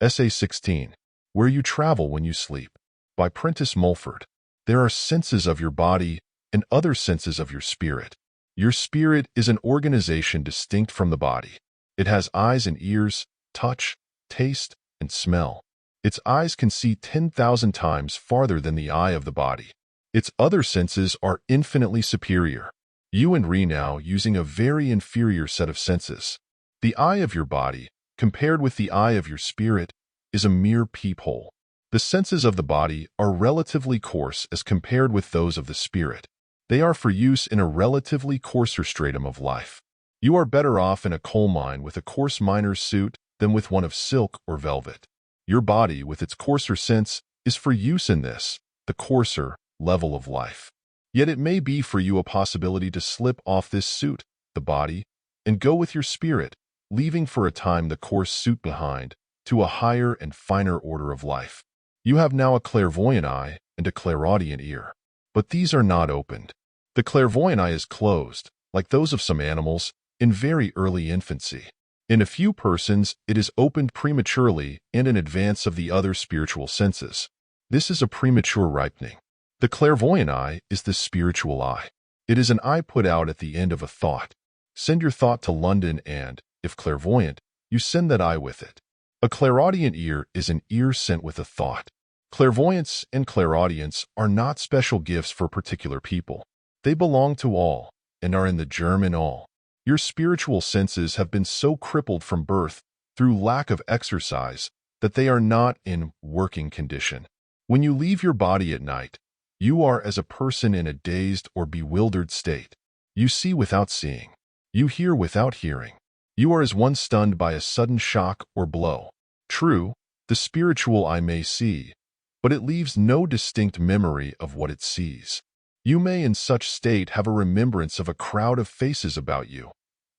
Essay 16. Where You Travel When You Sleep. By Prentice Mulford. There are senses of your body and other senses of your spirit. Your spirit is an organization distinct from the body. It has eyes and ears, touch, taste, and smell. Its eyes can see 10,000 times farther than the eye of the body. Its other senses are infinitely superior. You and Re now using a very inferior set of senses. The eye of your body, compared with the eye of your spirit, is a mere peephole. The senses of the body are relatively coarse as compared with those of the spirit. They are for use in a relatively coarser stratum of life. You are better off in a coal mine with a coarse miner's suit than with one of silk or velvet. Your body, with its coarser sense, is for use in this, the coarser, level of life. Yet it may be for you a possibility to slip off this suit, the body, and go with your spirit, leaving for a time the coarse suit behind, to a higher and finer order of life. You have now a clairvoyant eye and a clairaudient ear. But these are not opened. The clairvoyant eye is closed, like those of some animals, in very early infancy. In a few persons, it is opened prematurely and in advance of the other spiritual senses. This is a premature ripening. The clairvoyant eye is the spiritual eye. It is an eye put out at the end of a thought. Send your thought to London and, if clairvoyant, you send that eye with it. A clairaudient ear is an ear sent with a thought. Clairvoyance and clairaudience are not special gifts for particular people. They belong to all, and are in the germ in all. Your spiritual senses have been so crippled from birth, through lack of exercise, that they are not in working condition. When you leave your body at night, you are as a person in a dazed or bewildered state. You see without seeing. You hear without hearing. You are as one stunned by a sudden shock or blow. True, the spiritual eye may see, but it leaves no distinct memory of what it sees. You may in such state have a remembrance of a crowd of faces about you,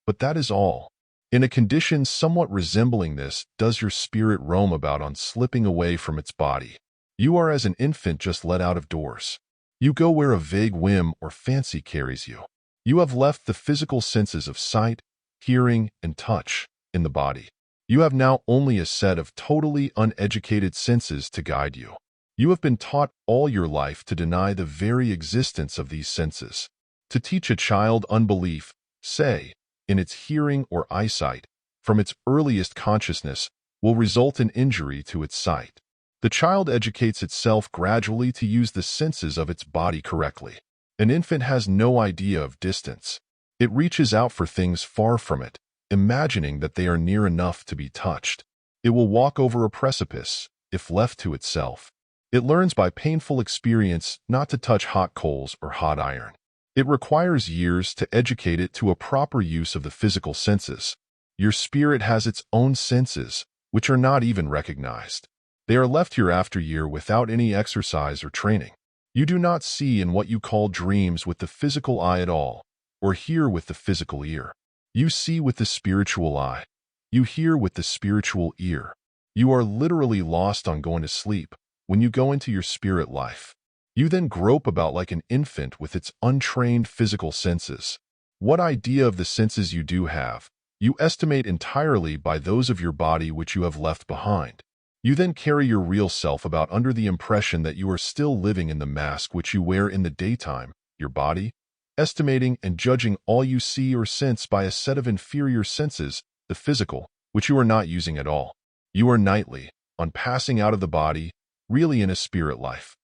but that is all. In a condition somewhat resembling this does your spirit roam about on slipping away from its body. You are as an infant just let out of doors. You go where a vague whim or fancy carries you. You have left the physical senses of sight, hearing, and touch in the body. You have now only a set of totally uneducated senses to guide you. You have been taught all your life to deny the very existence of these senses. To teach a child unbelief, say, in its hearing or eyesight, from its earliest consciousness, will result in injury to its sight. The child educates itself gradually to use the senses of its body correctly. An infant has no idea of distance. It reaches out for things far from it, imagining that they are near enough to be touched. It will walk over a precipice, if left to itself. It learns by painful experience not to touch hot coals or hot iron. It requires years to educate it to a proper use of the physical senses. Your spirit has its own senses, which are not even recognized. They are left year after year without any exercise or training. You do not see in what you call dreams with the physical eye at all, or hear with the physical ear. You see with the spiritual eye. You hear with the spiritual ear. You are literally lost on going to sleep when you go into your spirit life. You then grope about like an infant with its untrained physical senses. What idea of the senses you do have, you estimate entirely by those of your body which you have left behind. You then carry your real self about under the impression that you are still living in the mask which you wear in the daytime, your body, estimating and judging all you see or sense by a set of inferior senses, the physical, which you are not using at all. You are nightly, on passing out of the body, really in a spirit life.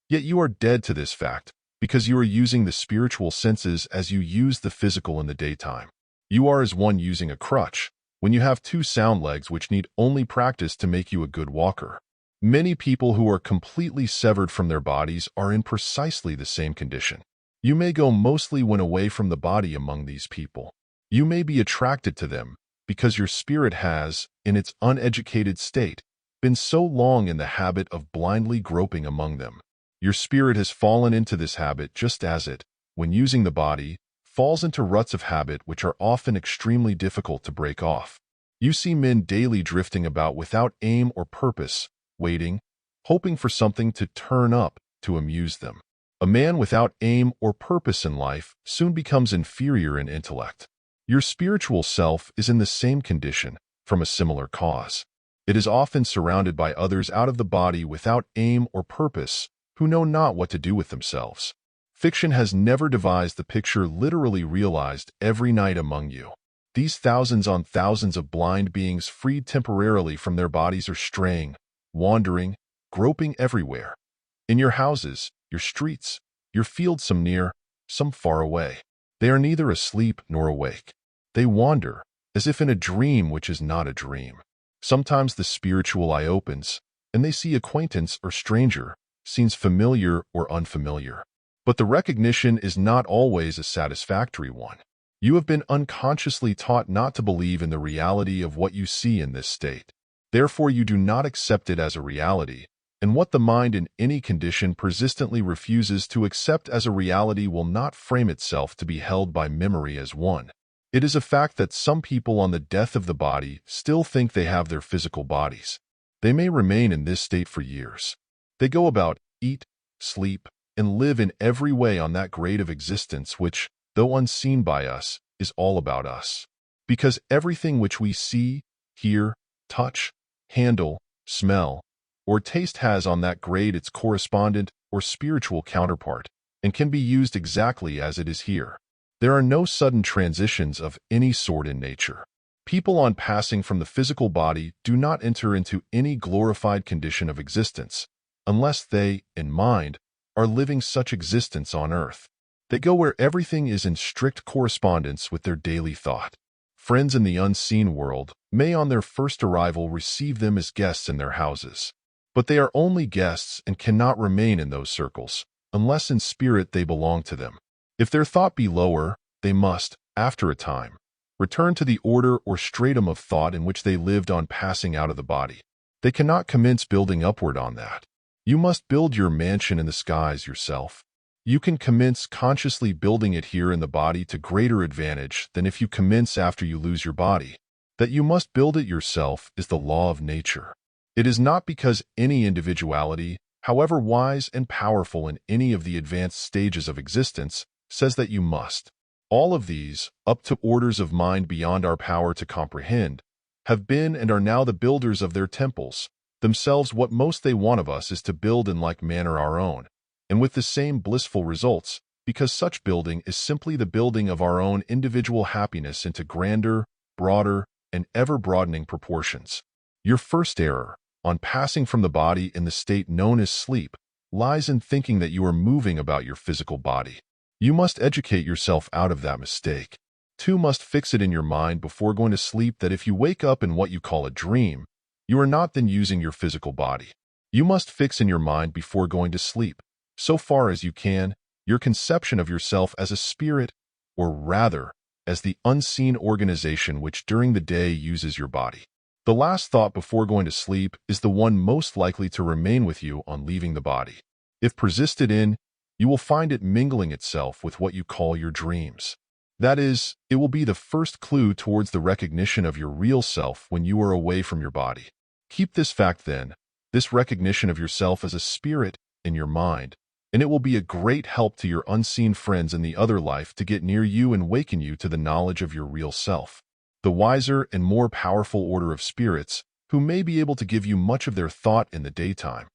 Yet you are dead to this fact, because you are using the spiritual senses as you use the physical in the daytime. You are as one using a crutch, when you have two sound legs which need only practice to make you a good walker. Many people who are completely severed from their bodies are in precisely the same condition. You may go mostly when away from the body among these people. You may be attracted to them, because your spirit has, in its uneducated state, been so long in the habit of blindly groping among them. Your spirit has fallen into this habit just as it, when using the body, falls into ruts of habit which are often extremely difficult to break off. You see men daily drifting about without aim or purpose, waiting, hoping for something to turn up to amuse them. A man without aim or purpose in life soon becomes inferior in intellect. Your spiritual self is in the same condition, from a similar cause. It is often surrounded by others out of the body without aim or purpose, who know not what to do with themselves. Fiction has never devised the picture literally realized every night among you. These thousands on thousands of blind beings freed temporarily from their bodies are straying, wandering, groping everywhere. In your houses, your streets, your fields, some near, some far away. They are neither asleep nor awake. They wander, as if in a dream which is not a dream. Sometimes the spiritual eye opens, and they see acquaintance or stranger, scenes familiar or unfamiliar. But the recognition is not always a satisfactory one. You have been unconsciously taught not to believe in the reality of what you see in this state. Therefore, you do not accept it as a reality, and what the mind in any condition persistently refuses to accept as a reality will not frame itself to be held by memory as one. It is a fact that some people on the death of the body still think they have their physical bodies. They may remain in this state for years. They go about, eat, sleep, and live in every way on that grade of existence which, though unseen by us, is all about us. Because everything which we see, hear, touch, handle, smell, or taste has on that grade its correspondent or spiritual counterpart, and can be used exactly as it is here. There are no sudden transitions of any sort in nature. People on passing from the physical body do not enter into any glorified condition of existence, unless they, in mind, are living such existence on earth. They go where everything is in strict correspondence with their daily thought. Friends in the unseen world may on their first arrival receive them as guests in their houses. But they are only guests and cannot remain in those circles, unless in spirit they belong to them. If their thought be lower, they must, after a time, return to the order or stratum of thought in which they lived on passing out of the body. They cannot commence building upward on that. You must build your mansion in the skies yourself. You can commence consciously building it here in the body to greater advantage than if you commence after you lose your body. That you must build it yourself is the law of nature. It is not because any individuality, however wise and powerful in any of the advanced stages of existence, says that you must. All of these, up to orders of mind beyond our power to comprehend, have been and are now the builders of their temples. Themselves, what most they want of us is to build in like manner our own, and with the same blissful results, because such building is simply the building of our own individual happiness into grander, broader, and ever-broadening proportions. Your first error, on passing from the body in the state known as sleep, lies in thinking that you are moving about your physical body. You must educate yourself out of that mistake. You must fix it in your mind before going to sleep that if you wake up in what you call a dream, you are not then using your physical body. You must fix in your mind before going to sleep, so far as you can, your conception of yourself as a spirit, or rather, as the unseen organization which during the day uses your body. The last thought before going to sleep is the one most likely to remain with you on leaving the body. If persisted in, you will find it mingling itself with what you call your dreams. That is, it will be the first clue towards the recognition of your real self when you are away from your body. Keep this fact then, this recognition of yourself as a spirit, in your mind, and it will be a great help to your unseen friends in the other life to get near you and waken you to the knowledge of your real self. The wiser and more powerful order of spirits, who may be able to give you much of their thought in the daytime,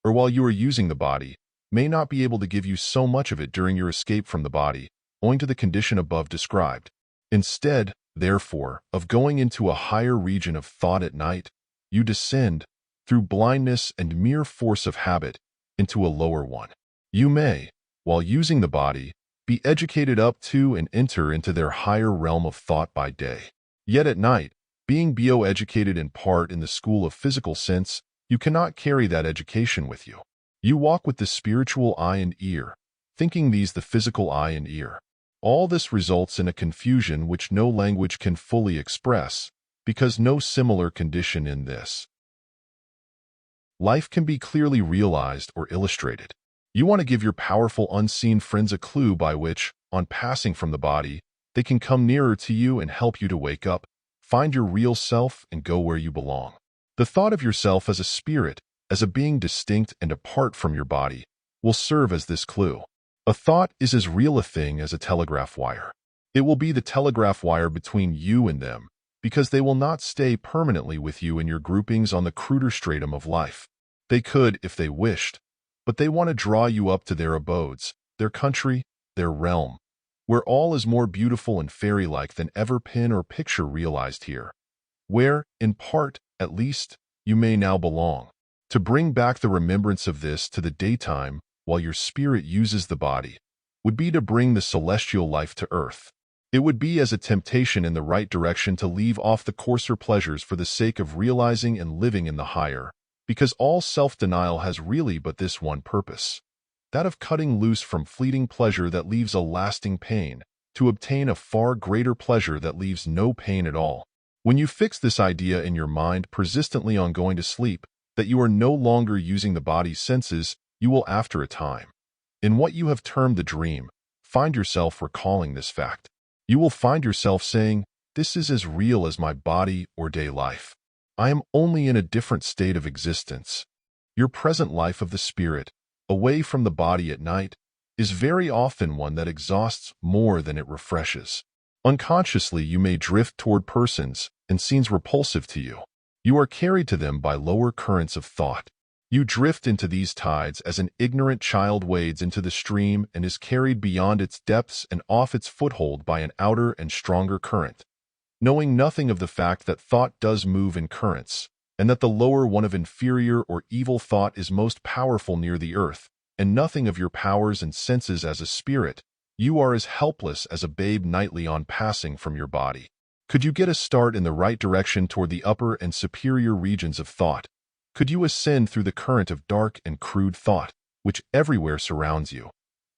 or while you are using the body, may not be able to give you so much of it during your escape from the body, owing to the condition above described. Instead, therefore, of going into a higher region of thought at night, you descend, through blindness and mere force of habit, into a lower one. You may, while using the body, be educated up to and enter into their higher realm of thought by day. Yet at night, being bio-educated in part in the school of physical sense, you cannot carry that education with you. You walk with the spiritual eye and ear, thinking these the physical eye and ear. All this results in a confusion which no language can fully express, because no similar condition in this life can be clearly realized or illustrated. You want to give your powerful unseen friends a clue by which, on passing from the body, they can come nearer to you and help you to wake up, find your real self, and go where you belong. The thought of yourself as a spirit, as a being distinct and apart from your body, will serve as this clue. A thought is as real a thing as a telegraph wire. It will be the telegraph wire between you and them, because they will not stay permanently with you in your groupings on the cruder stratum of life. They could if they wished, but they want to draw you up to their abodes, their country, their realm, where all is more beautiful and fairy-like than ever pen or picture realized here, where, in part, at least, you may now belong. To bring back the remembrance of this to the daytime while your spirit uses the body would be to bring the celestial life to earth. It would be as a temptation in the right direction to leave off the coarser pleasures for the sake of realizing and living in the higher, because all self-denial has really but this one purpose, that of cutting loose from fleeting pleasure that leaves a lasting pain, to obtain a far greater pleasure that leaves no pain at all. When you fix this idea in your mind persistently on going to sleep, that you are no longer using the body's senses, you will after a time, in what you have termed the dream, find yourself recalling this fact. You will find yourself saying, "This is as real as my body or day life. I am only in a different state of existence." Your present life of the spirit, away from the body at night, is very often one that exhausts more than it refreshes. Unconsciously, you may drift toward persons and scenes repulsive to you. You are carried to them by lower currents of thought. You drift into these tides as an ignorant child wades into the stream and is carried beyond its depths and off its foothold by an outer and stronger current, knowing nothing of the fact that thought does move in currents, and that the lower one of inferior or evil thought is most powerful near the earth, and nothing of your powers and senses as a spirit. You are as helpless as a babe nightly on passing from your body. Could you get a start in the right direction toward the upper and superior regions of thought? Could you ascend through the current of dark and crude thought, which everywhere surrounds you?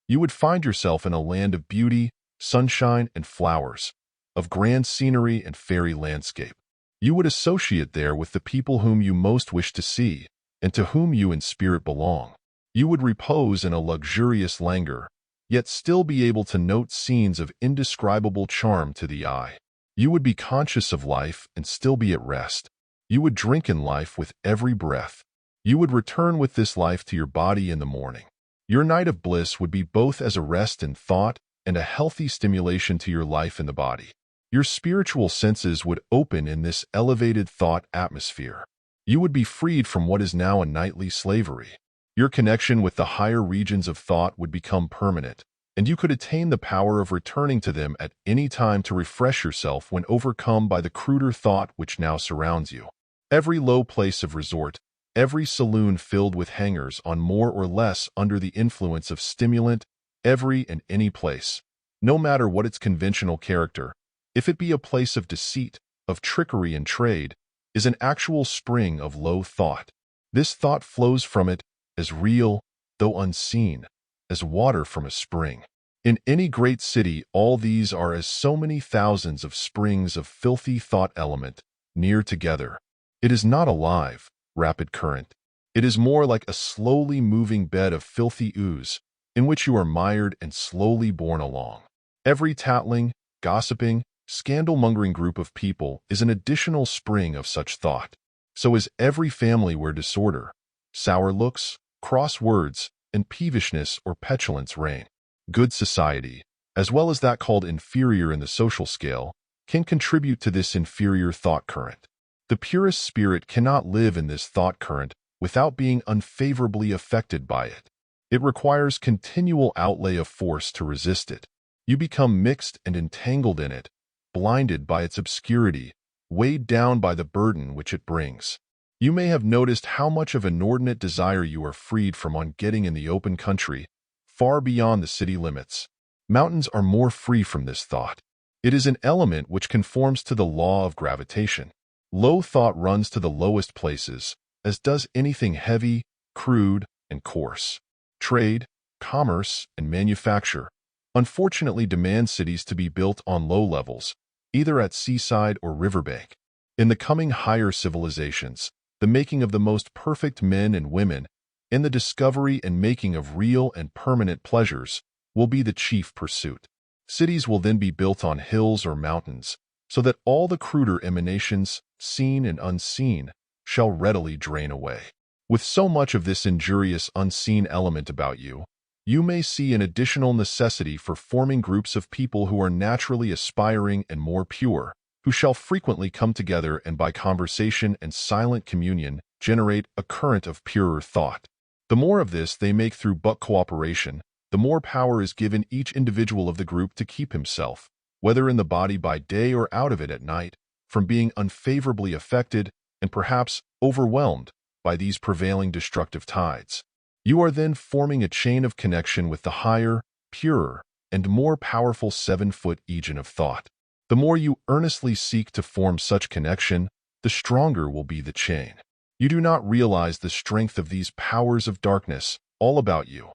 You would find yourself in a land of beauty, sunshine, and flowers, of grand scenery and fairy landscape. You would associate there with the people whom you most wish to see, and to whom you in spirit belong. You would repose in a luxurious languor, yet still be able to note scenes of indescribable charm to the eye. You would be conscious of life and still be at rest. You would drink in life with every breath. You would return with this life to your body in the morning. Your night of bliss would be both as a rest in thought and a healthy stimulation to your life in the body. Your spiritual senses would open in this elevated thought atmosphere. You would be freed from what is now a nightly slavery. Your connection with the higher regions of thought would become permanent, and you could attain the power of returning to them at any time to refresh yourself when overcome by the cruder thought which now surrounds you. Every low place of resort, every saloon filled with hangers on more or less under the influence of stimulant, every and any place, no matter what its conventional character, if it be a place of deceit, of trickery and trade, is an actual spring of low thought. This thought flows from it as real, though unseen, as water from a spring. In any great city, all these are as so many thousands of springs of filthy thought element, near together. It is not a live, rapid current. It is more like a slowly moving bed of filthy ooze, in which you are mired and slowly borne along. Every tattling, gossiping, scandal-mongering group of people is an additional spring of such thought. So is every family where disorder, sour looks, cross words, and peevishness or petulance reign. Good society, as well as that called inferior in the social scale, can contribute to this inferior thought current. The purest spirit cannot live in this thought current without being unfavorably affected by it. It requires continual outlay of force to resist it. You become mixed and entangled in it, blinded by its obscurity, weighed down by the burden which it brings. You may have noticed how much of inordinate desire you are freed from on getting in the open country, far beyond the city limits. Mountains are more free from this thought. It is an element which conforms to the law of gravitation. Low thought runs to the lowest places, as does anything heavy, crude, and coarse. Trade, commerce, and manufacture unfortunately demand cities to be built on low levels, either at seaside or riverbank. In the coming higher civilizations, the making of the most perfect men and women, and the discovery and making of real and permanent pleasures will be the chief pursuit. Cities will then be built on hills or mountains, so that all the cruder emanations, seen and unseen, shall readily drain away. With so much of this injurious unseen element about you, you may see an additional necessity for forming groups of people who are naturally aspiring and more pure, who shall frequently come together and by conversation and silent communion generate a current of purer thought. The more of this they make through but cooperation, the more power is given each individual of the group to keep himself, whether in the body by day or out of it at night, from being unfavorably affected and perhaps overwhelmed by these prevailing destructive tides. You are then forming a chain of connection with the higher, purer, and more powerful 7-foot Aegean of thought. The more you earnestly seek to form such connection, the stronger will be the chain. You do not realize the strength of these powers of darkness all about you,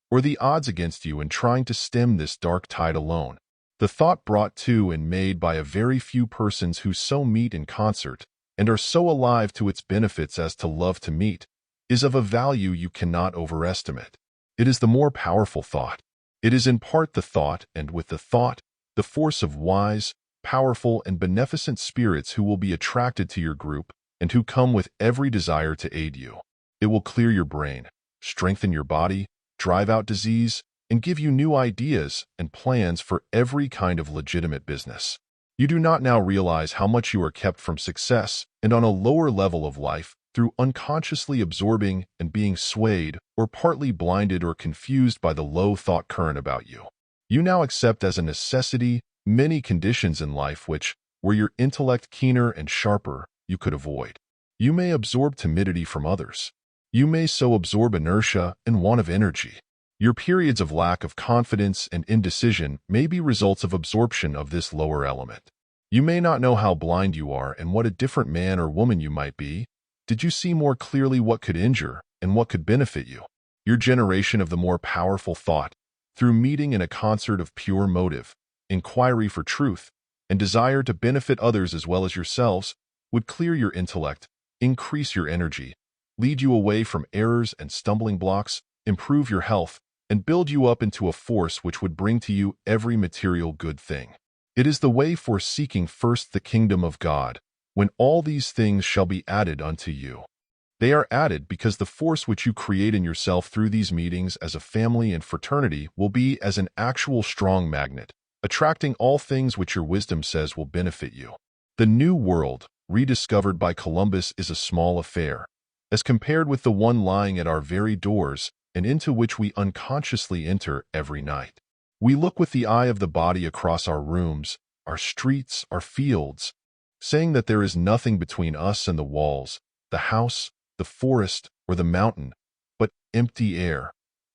or the odds against you in trying to stem this dark tide alone. The thought brought to and made by a very few persons who so meet in concert and are so alive to its benefits as to love to meet is of a value you cannot overestimate. It is the more powerful thought. It is in part the thought, and with the thought, the force of wise, powerful, and beneficent spirits who will be attracted to your group and who come with every desire to aid you. It will clear your brain, strengthen your body, drive out disease, and give you new ideas and plans for every kind of legitimate business. You do not now realize how much you are kept from success and on a lower level of life through unconsciously absorbing and being swayed or partly blinded or confused by the low thought current about you. You now accept as a necessity many conditions in life which, were your intellect keener and sharper, you could avoid. You may absorb timidity from others. You may so absorb inertia and want of energy. Your periods of lack of confidence and indecision may be results of absorption of this lower element. You may not know how blind you are and what a different man or woman you might be. Did you see more clearly what could injure and what could benefit you? Your generation of the more powerful thought, through meeting in a concert of pure motive, inquiry for truth, and desire to benefit others as well as yourselves, would clear your intellect, increase your energy, lead you away from errors and stumbling blocks, improve your health, and build you up into a force which would bring to you every material good thing. It is the way for seeking first the kingdom of God, when all these things shall be added unto you. They are added because the force which you create in yourself through these meetings as a family and fraternity will be as an actual strong magnet, attracting all things which your wisdom says will benefit you. The new world, rediscovered by Columbus, is a small affair, as compared with the one lying at our very doors and into which we unconsciously enter every night. We look with the eye of the body across our rooms, our streets, our fields, saying that there is nothing between us and the walls, the house, the forest, or the mountain, but empty air,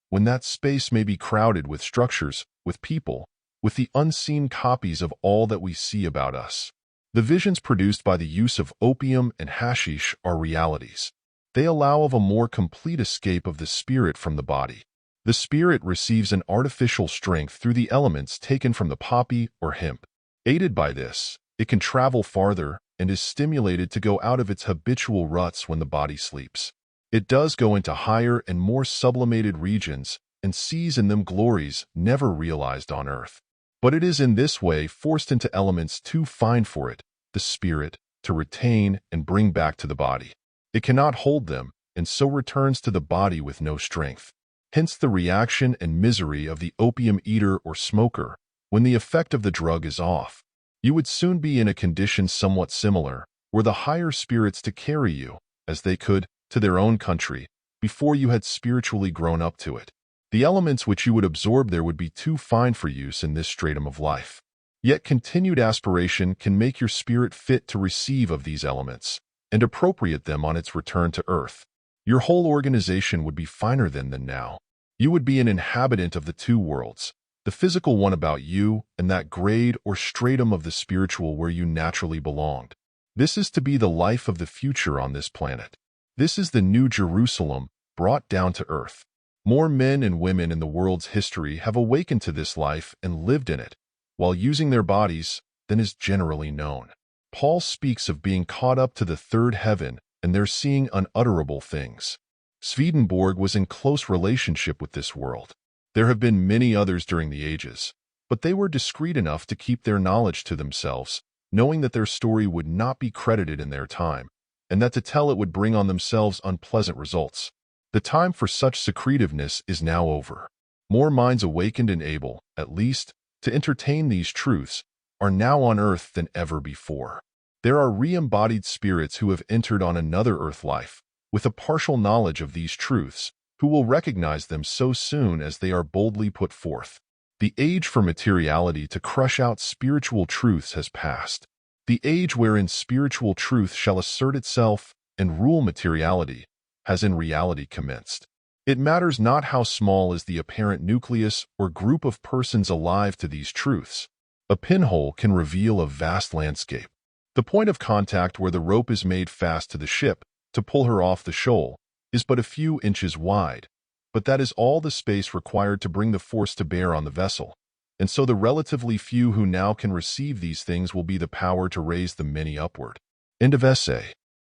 when that space may be crowded with structures, with people, with the unseen copies of all that we see about us. The visions produced by the use of opium and hashish are realities. They allow of a more complete escape of the spirit from the body. The spirit receives an artificial strength through the elements taken from the poppy or hemp. Aided by this, it can travel farther and is stimulated to go out of its habitual ruts when the body sleeps. It does go into higher and more sublimated regions and sees in them glories never realized on earth. But it is in this way forced into elements too fine for it, the spirit, to retain and bring back to the body. It cannot hold them, and so returns to the body with no strength. Hence the reaction and misery of the opium eater or smoker when the effect of the drug is off. You would soon be in a condition somewhat similar, were the higher spirits to carry you, as they could, to their own country, before you had spiritually grown up to it. The elements which you would absorb there would be too fine for use in this stratum of life. Yet continued aspiration can make your spirit fit to receive of these elements, and appropriate them on its return to earth. Your whole organization would be finer then than now. You would be an inhabitant of the two worlds, the physical one about you and that grade or stratum of the spiritual where you naturally belonged. This is to be the life of the future on this planet. This is the New Jerusalem brought down to earth. More men and women in the world's history have awakened to this life and lived in it, while using their bodies, than is generally known. Paul speaks of being caught up to the third heaven and there seeing unutterable things. Swedenborg was in close relationship with this world. There have been many others during the ages, but they were discreet enough to keep their knowledge to themselves, knowing that their story would not be credited in their time, and that to tell it would bring on themselves unpleasant results. The time for such secretiveness is now over. More minds awakened and able, at least, to entertain these truths, are now on earth than ever before. There are re-embodied spirits who have entered on another earth life, with a partial knowledge of these truths, who will recognize them so soon as they are boldly put forth. The age for materiality to crush out spiritual truths has passed. The age wherein spiritual truth shall assert itself and rule materiality has in reality commenced. It matters not how small is the apparent nucleus or group of persons alive to these truths. A pinhole can reveal a vast landscape. The point of contact where the rope is made fast to the ship to pull her off the shoal is but a few inches wide, but that is all the space required to bring the force to bear on the vessel. And so the relatively few who now can receive these things will be the power to raise the many upward. End of essay.